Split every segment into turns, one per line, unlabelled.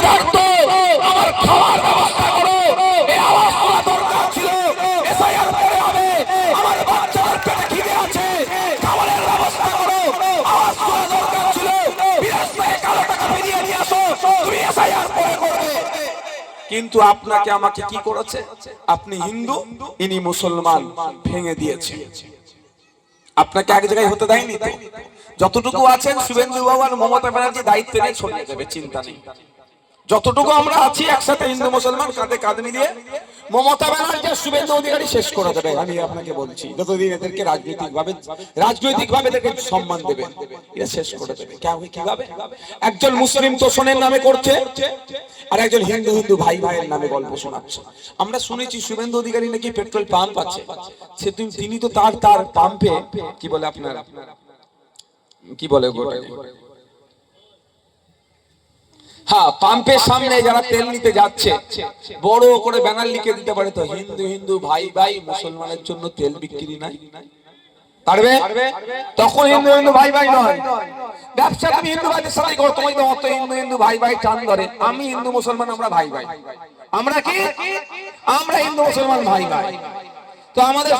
ক্ষুধার্ত, আমার খাওয়ার ব্যবস্থা করো। এই আওয়াজ শোনা দরকার ছিল। এসআইআর পরে হবে, আমার বাচ্চাদের পেটে খিদে আছে, খাবারের ব্যবস্থা করো। আওয়াজ শোনা দরকার ছিল। বিদেশ থেকে কালো টাকা ফিরিয়ে নিয়ে আসো, তুমি এসআইআর পরে করবে। কিন্তু আপনাকে আমাকে কি করেছে? আপনি হিন্দু, ইনি মুসলমান, ভেঙে দিয়েছে। আপনাকে এক জায়গায় হতে দেয়নি তো। যতটুকু আছেন শুভেন্দু বাবু আর মমতা ব্যানার্জি দায়িত্ব নিয়ে ছড়িয়ে দেবে, চিন্তা নেই। যতটুকু আমরা আছি একসাথে হিন্দু মুসলমান কাঁধে কাঁধ মিলিয়ে মমতা ব্যানার্জি আর শুভেন্দু অধিকারী শেষ করে দেবে। আমি আপনাকে বলছি, যতদিন এদেরকে রাজনৈতিকভাবে এদেরকে সম্মান দেবে, এরা শেষ করে দেবে। কিভাবে? একজন মুসলিম তোষণের নামে করছে, আর একজন হিন্দু হিন্দু ভাই ভাইয়ের নামে গল্প শোনাচ্ছে। আমরা শুনেছি শুভেন্দু অধিকারী নাকি পেট্রোল পাম্প আছে, তিনি তো তার পাম্পে কি বলে আপনার কি বলে হ্যাঁ, পাম্পের সামনে যারা তেল নিতে যাচ্ছে বড় করে ব্যানার লিখে দিতে পারে তো, হিন্দু হিন্দু ভাই ভাই, মুসলমানের জন্য তেল বিক্রি নাই। পারবে? তখন হিন্দু হিন্দু ভাই ভাই নয়। ব্যবসা তুমি হিন্দু ভাইদের সাথে করো, তোমার তো অত হিন্দু হিন্দু ভাই ভাই টান ধরে। আমি হিন্দু মুসলমান, আমরা ভাই ভাই। আমরা কি? আমরা হিন্দু মুসলমান ভাই ভাই। তো আমাদের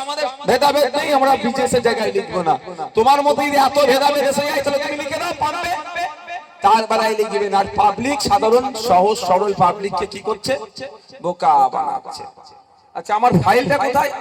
ভেদাভেদ নেই, আমরা বিশেষের জায়গায় লিখবো না। তোমার মতো যদি এত ভেদাভেদ এসে যায় তাহলে তুমি লিখে দাও পারবে, তার বেলায় লিখবেন। আর পাবলিক, সাধারণ সহজ সরল পাবলিককে কি করছে? বোকা বানাচ্ছে। আচ্ছা, আমার ফাইলটা কোথায়?